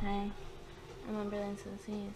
Hi, I'm on Brilliance of the Seas.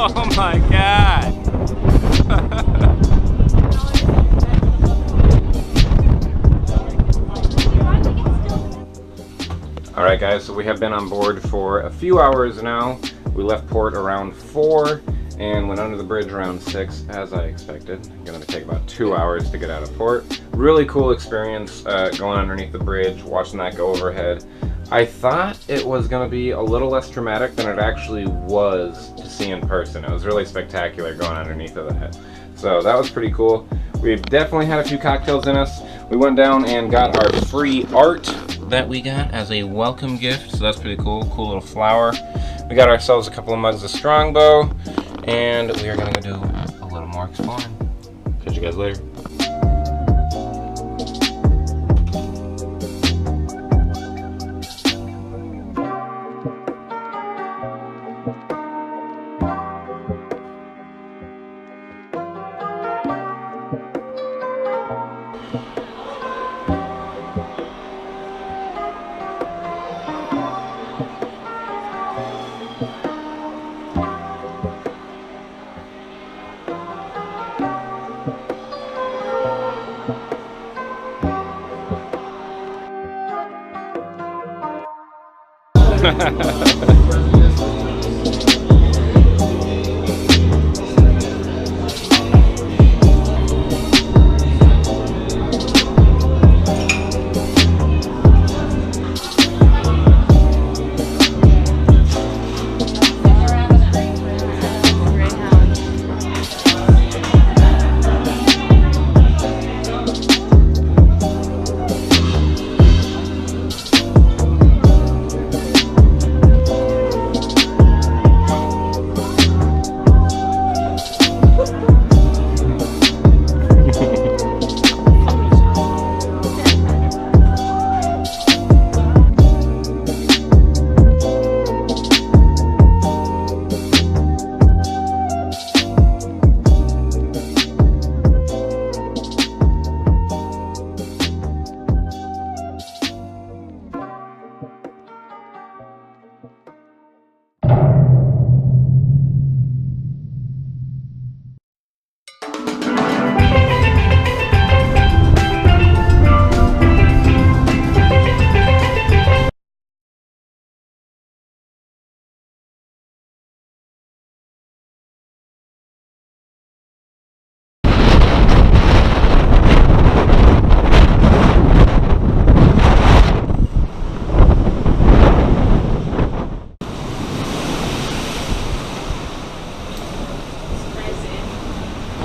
Oh my god! Alright guys, so we have been on board for a few hours now. We left port around 4 and went under the bridge around 6, as I expected. It's going to take about 2 hours to get out of port. Really cool experience going underneath the bridge, watching that go overhead. I thought it was going to be a little less dramatic than it actually was to see in person. It was really spectacular going underneath of that. So that was pretty cool. We've definitely had a few cocktails in us. We went down and got our free art that we got as a welcome gift. So that's pretty cool. Cool little flower. We got ourselves a couple of mugs of Strongbow. And we are going to go do a little more exploring. Catch you guys later.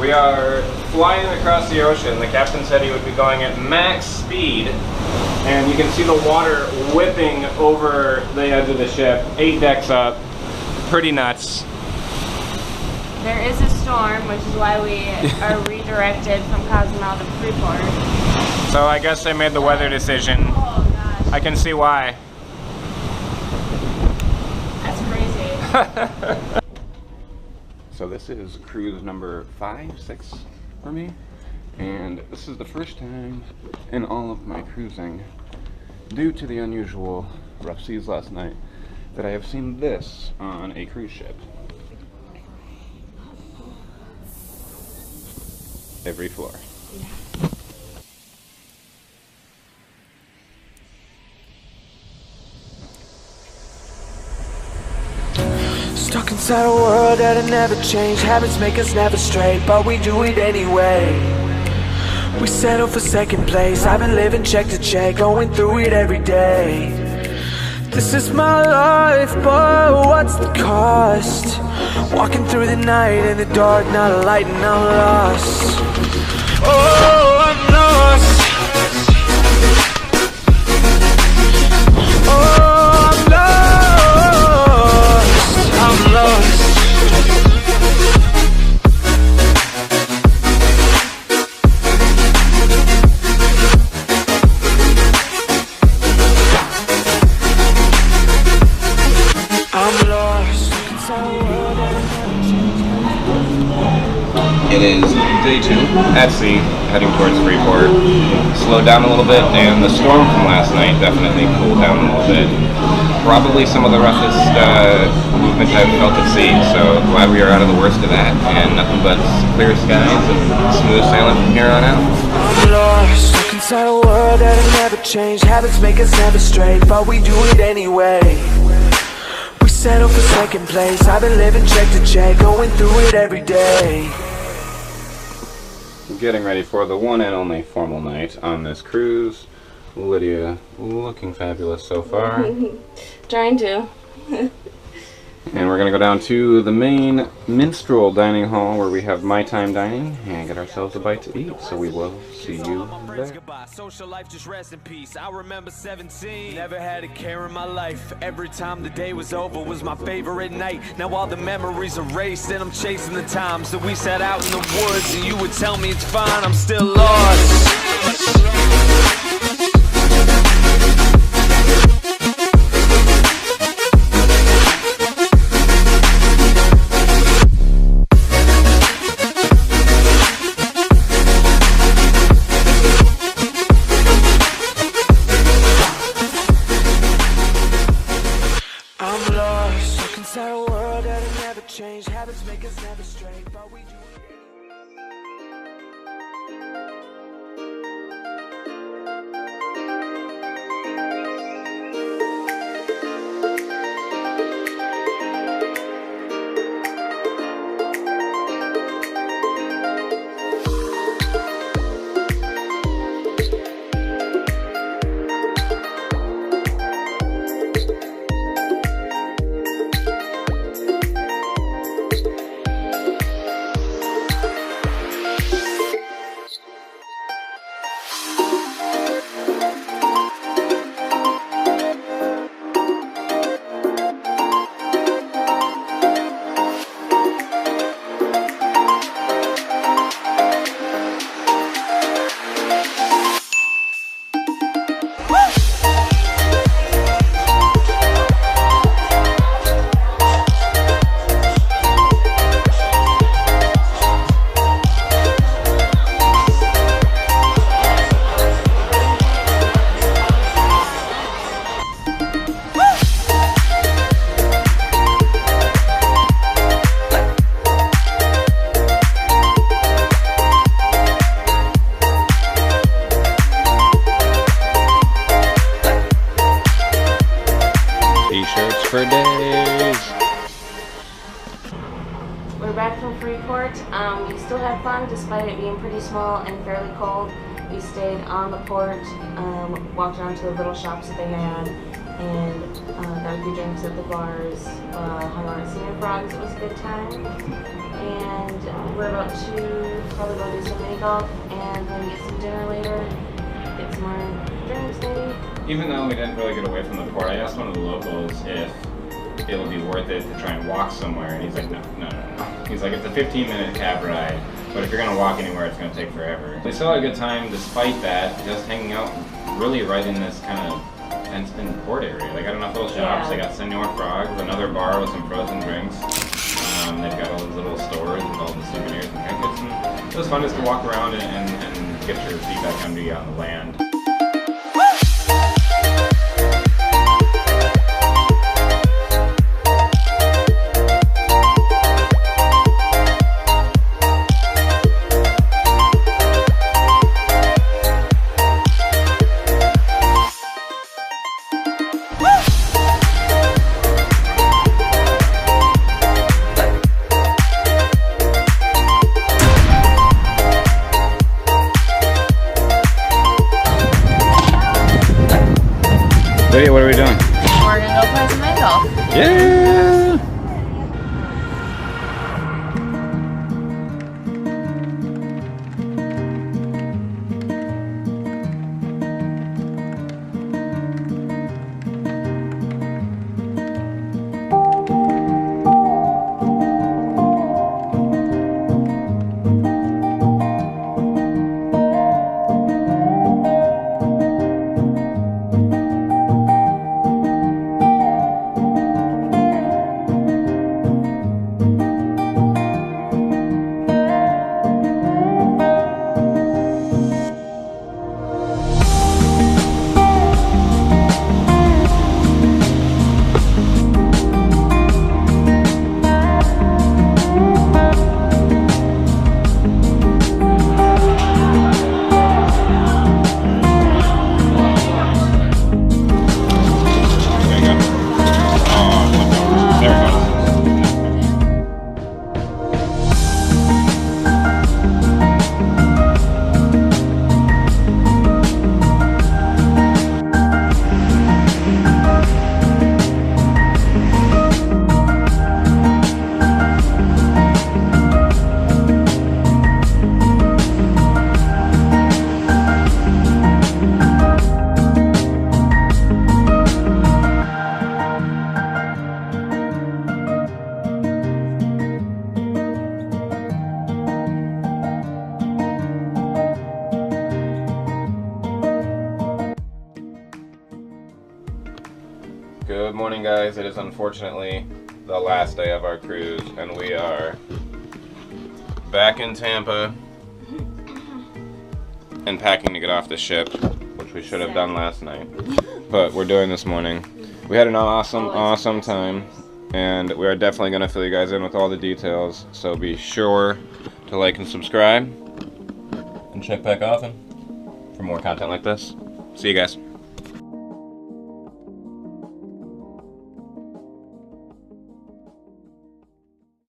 We are flying across the ocean. The captain said he would be going at max speed, and you can see the water whipping over the edge of the ship. 8 decks up. Pretty nuts. There is a storm, which is why we are redirected from Cozumel to Freeport. So I guess they made the weather decision. Oh gosh. I can see why. That's crazy. So this is cruise number 5, 6 for me, and this is the first time in all of my cruising, due to the unusual rough seas last night, that I have seen this on a cruise ship. Every floor. Yeah. Stuck inside a world that'll never change. Habits make us never straight, but we do it anyway. We settle for second place. I've been living check to check, going through it every day. This is my life, but what's the cost? Walking through the night in the dark, not a light, and I'm lost. Oh, I'm lost. Oh, I'm lost. I'm lost. I'm lost. It is day 2 at sea, heading towards Freeport. Slowed down a little bit, and the storm from last night definitely cooled down a little bit. Probably some of the roughest movement I've felt at sea, so glad we are out of the worst of that, and nothing but clear skies and smooth sailing from here on out. I'm lost, stuck inside a world that'll never change. Habits make us never straight, but we do it anyway. We settle for second place. I've been living check to check, going through it every day. Getting ready for the one and only formal night on this cruise. Lydia looking fabulous so far. Trying to. And we're gonna go down to the main minstrel dining hall where we have My Time dining and get ourselves a bite to eat. So we will see you there. Social life, just rest in peace. I remember 17. Never had a care in my life. Every time the day was over was my favorite night. Now all the memories erased and I'm chasing the time. So we sat out in the woods and you would tell me it's fine. I'm still lost. Habits make us never straight, but we do it. For days. We're back from Freeport. We still had fun despite it being pretty small and fairly cold. We stayed on the port, walked around to the little shops that they had, and got karaoke drinks at the bars, hung out at Senor Frogs. It was a good time. And we're about to probably go do some mini golf and then get some dinner later. Get some more drinks maybe. Even though we didn't really get away from the port, I asked one of the locals if it would be worth it to try and walk somewhere, and he's like, no. He's like, it's a 15-minute cab ride, but if you're gonna walk anywhere, it's gonna take forever. We still had a good time despite that, just hanging out really right in this kind of fenced-in port area. They got enough little shops. They got Senor Frogs, another bar with some frozen drinks. They've got all these little stores with all the souvenirs and trinkets. And it was fun just to walk around and get your feet back under you on the land. Lydia, what are we doing? We're gonna go play some mini golf. Yeah! Good morning, guys. It is unfortunately the last day of our cruise, and we are back in Tampa and packing to get off the ship, which we should have done last night, but we're doing this morning. We had an awesome time, and we are definitely going to fill you guys in with all the details, so be sure to like and subscribe and check back often for more content like this. See you guys.